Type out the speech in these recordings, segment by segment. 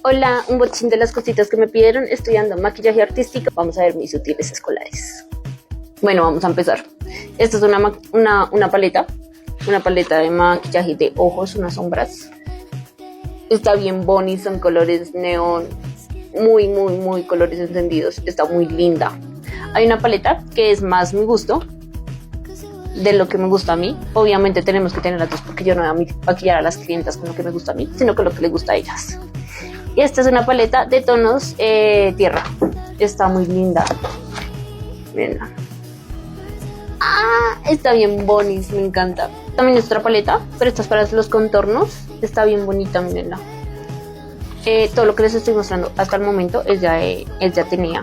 Hola, un bochín de las cositas que me pidieron estudiando maquillaje artístico. Vamos a ver mis útiles escolares. Bueno, vamos a empezar. Esta es una paleta de maquillaje de ojos, unas sombras. Está bien bonny, son colores neón, muy colores encendidos. Está muy linda. Hay una paleta que es más mi gusto, de lo que me gusta a mí. Obviamente tenemos que tener las dos porque yo no voy a maquillar a las clientas con lo que me gusta a mí, sino con lo que les gusta a ellas. Y esta es una paleta de tonos tierra. Está muy linda. Mirenla. Está bien bonita, me encanta. También es otra paleta, pero esta es para los contornos. Está bien bonita, mirenla. Todo lo que les estoy mostrando hasta el momento es de Atenea.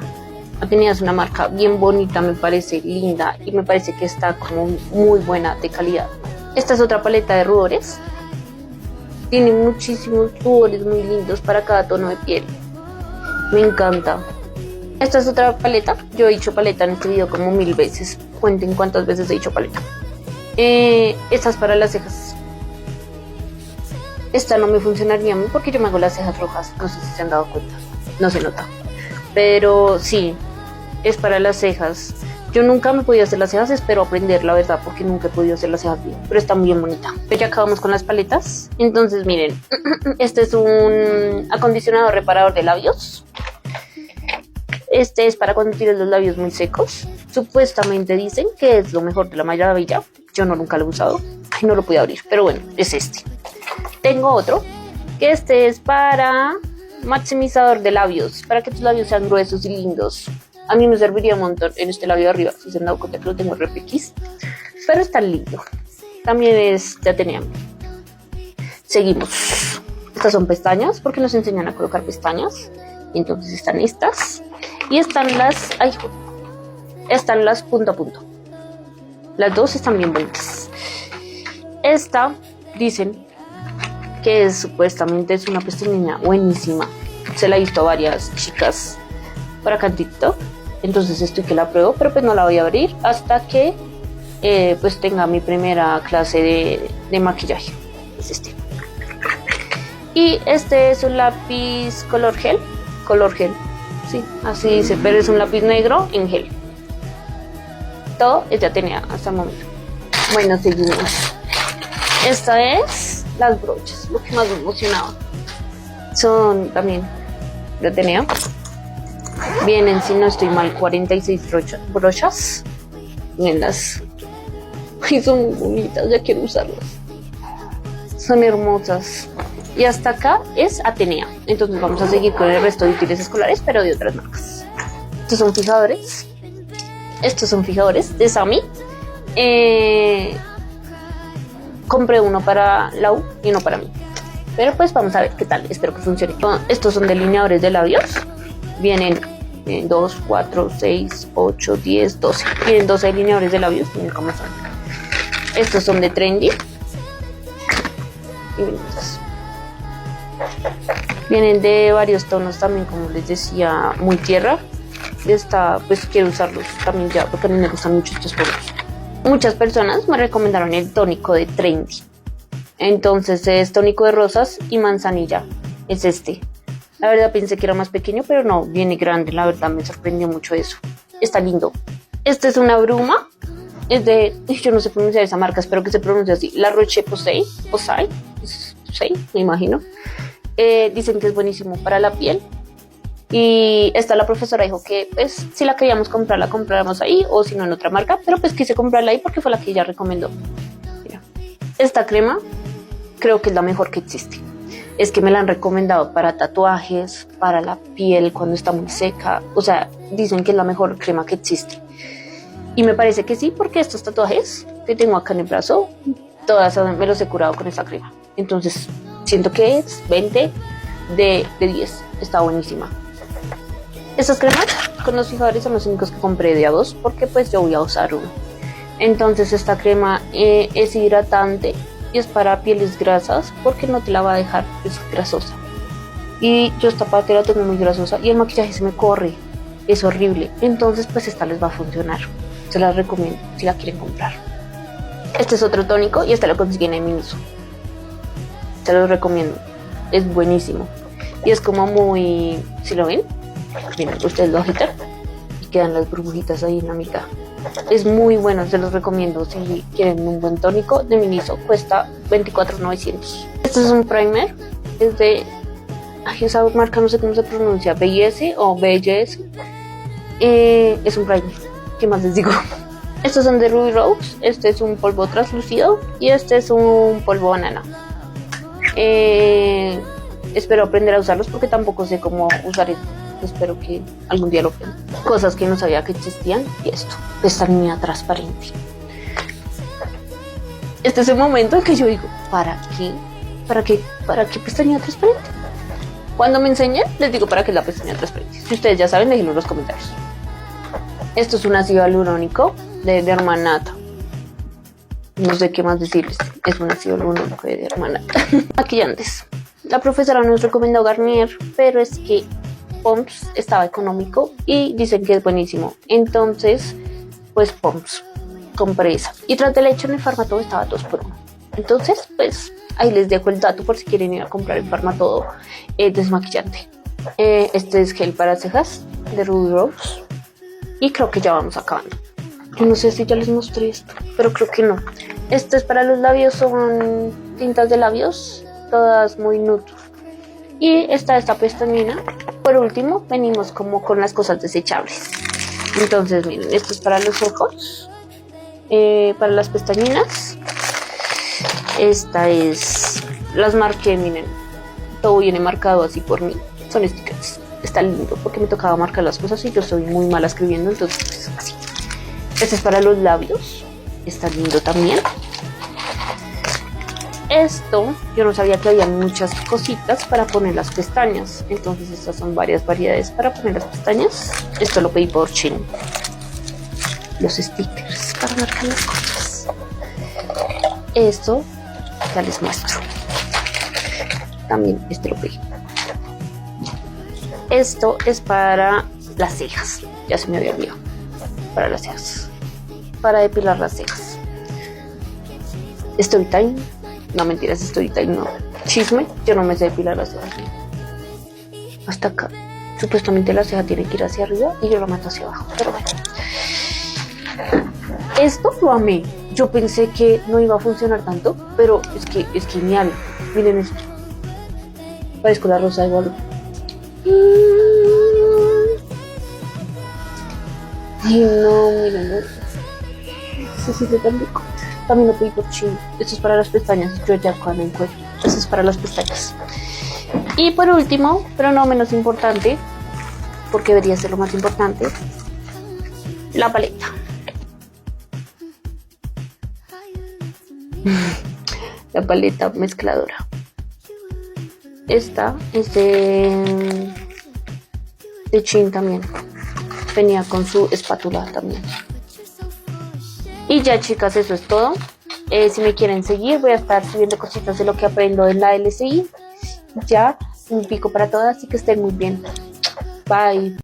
Atenea es una marca bien bonita, me parece linda y me parece que está como muy buena de calidad. Esta es otra paleta de rubores. Tiene muchísimos rubores muy lindos para cada tono de piel. Me encanta. Esta es otra paleta. Yo he dicho paleta en este video como 1000 veces. Cuenten cuántas veces he dicho paleta. Esta es para las cejas. Esta no me funcionaría a mí porque yo me hago las cejas rojas. No sé si se han dado cuenta. No se nota. Pero sí, es para las cejas. Yo nunca me he podido hacer las cejas, espero aprender, la verdad, porque nunca he podido hacer las cejas bien, pero está muy bien bonita. Pero ya acabamos con las paletas. Entonces miren, este es un acondicionador reparador de labios. Este es para cuando tienes los labios muy secos. Supuestamente dicen que es lo mejor de la maravilla. Yo nunca lo he usado. Ay, no lo pude abrir, pero bueno, es este. Tengo otro, que este es para maximizador de labios, para que tus labios sean gruesos y lindos. A mí me serviría un montón en este labio de arriba, si se han dado cuenta que lo tengo repiquis, pero está lindo. También es de Atenea. Seguimos. Estas son pestañas, porque nos enseñan a colocar pestañas. Entonces están estas. Y están las... están las punto a punto. Las dos están bien bonitas. Esta, dicen que supuestamente es una pestañina buenísima. Se la he visto a varias chicas por acá en TikTok. Entonces estoy que la pruebo, pero pues no la voy a abrir hasta que pues tenga mi primera clase de maquillaje. Es este. Y este es un lápiz color gel. Sí, así dice, pero es un lápiz negro en gel. Todo es de Atenea hasta el momento. Bueno, seguimos. Esta es las brochas, lo que más me emocionaba. Son también de Atenea. Vienen, si no estoy mal, 46 brochas. Mirenlas. Ay, son muy bonitas, ya quiero usarlas. Son hermosas. Y hasta acá es Atenea. Entonces vamos a seguir con el resto de útiles escolares, pero de otras marcas. Estos son fijadores. Estos son fijadores de Sami. Compré uno para Lau y uno para mí. Pero pues vamos a ver qué tal. Espero que funcione. Estos son delineadores de labios. Vienen 2, 4, 6, 8, 10, 12. Vienen 12 delineadores de labios. Miren cómo son. Estos son de Trendy. Y vienen de varios tonos también, como les decía, muy tierra. Esta, pues quiero usarlos también ya, porque a mí me gustan mucho estos tonos. Muchas personas me recomendaron el tónico de Trendy. Entonces es tónico de rosas y manzanilla. Es este. La verdad pensé que era más pequeño, pero no, viene grande. La verdad me sorprendió mucho eso. Está lindo. Esta es una bruma. Es de... yo no sé pronunciar esa marca, espero que se pronuncie así. La Roche-Posay. Posay, me imagino. Dicen que es buenísimo para la piel. Y esta la profesora dijo que pues si la queríamos comprar, la compráramos ahí, o si no en otra marca. Pero pues quise comprarla ahí porque fue la que ella recomendó. Mira. Esta crema creo que es la mejor que existe. Es que me la han recomendado para tatuajes, para la piel cuando está muy seca. O sea, dicen que es la mejor crema que existe. Y me parece que sí, porque estos tatuajes que tengo acá en el brazo, todas me los he curado con esta crema. Entonces, siento que es 20 de 10. Está buenísima. Estas cremas con los fijadores son los únicos que compré de a dos, porque pues yo voy a usar uno. Entonces, esta crema es hidratante. Y es para pieles grasas porque no te la va a dejar grasosa. Y yo esta parte la tengo muy grasosa y el maquillaje se me corre. Es horrible. Entonces pues esta les va a funcionar. Se las recomiendo si la quieren comprar. Este es otro tónico y este lo consiguen en Miniso. Se los recomiendo. Es buenísimo. Y es como muy, ¿si lo ven? Miren, ustedes lo agitan y quedan las burbujitas ahí en la mitad. Es muy bueno, se los recomiendo si quieren un buen tónico de Miniso. Cuesta $24,900. Este es un primer, es de, ay, esa marca no sé cómo se pronuncia, BS o BS. Es un primer, ¿qué más les digo? Estos son de Ruby Rose, este es un polvo translúcido y este es un polvo banana. Espero aprender a usarlos porque tampoco sé cómo usar esto. Espero que algún día lo aprenda. Cosas que no sabía que existían. Y esto, pestañina transparente. Este es el momento en que yo digo, ¿para qué? ¿Para qué pestañina transparente? Cuando me enseñen, les digo para qué es la pestañina transparente. Si ustedes ya saben, déjenlo en los comentarios. Esto es un ácido hialurónico de Dermanata. No sé qué más decirles. Es un ácido hialurónico de Dermanata. Maquillantes. La profesora nos recomendó Garnier, pero es que Pond's estaba económico y dicen que es buenísimo. Entonces, pues Pond's, compré esa. Y tras de leche en el Farmatodo estaba 2x1. Entonces, pues ahí les dejo el dato por si quieren ir a comprar en Farmatodo desmaquillante. Este es gel para cejas de Ruby Rose. Y creo que ya vamos acabando. Yo no sé si ya les mostré esto, pero creo que no. Esto es para los labios, son tintas de labios, todas muy nude. Y esta pestañina. Por último, venimos como con las cosas desechables. Entonces, miren, esto es para los ojos, para las pestañinas. Esta es, las marqué, miren, todo viene marcado así por mí. Son stickers. Está lindo porque me tocaba marcar las cosas y yo soy muy mala escribiendo, entonces pues así. Este es para los labios. Está lindo también. Esto, yo no sabía que había muchas cositas para poner las pestañas. Entonces estas son varias variedades para poner las pestañas. Esto lo pedí por Shein. Los stickers para marcar las cosas. Esto ya les muestro. También este lo pedí. Esto es para las cejas. Ya se me había olvidado. Para las cejas. Para depilar las cejas. Storytime. No, mentiras, Storytime no. Chisme, yo no me sé depilar las cejas. Hasta acá. Supuestamente la ceja tiene que ir hacia arriba y yo la mato hacia abajo. Pero bueno. Esto lo amé. Yo pensé que no iba a funcionar tanto, pero es que es genial. Miren esto. Parezco la Rosa de Guadalupe. Ay, no, miren. Sí, sí, tan rico. También lo pedí por Shein. Esto es para las pestañas. Yo ya cuando encuentro. Esto es para las pestañas. Y por último, pero no menos importante, porque debería ser lo más importante, la paleta. La paleta mezcladora. Esta es de Shein también. Venía con su espátula también. Y ya, chicas, eso es todo. Si me quieren seguir, voy a estar subiendo cositas de lo que aprendo en la LSI. Ya, un pico para todas y que estén muy bien. Bye.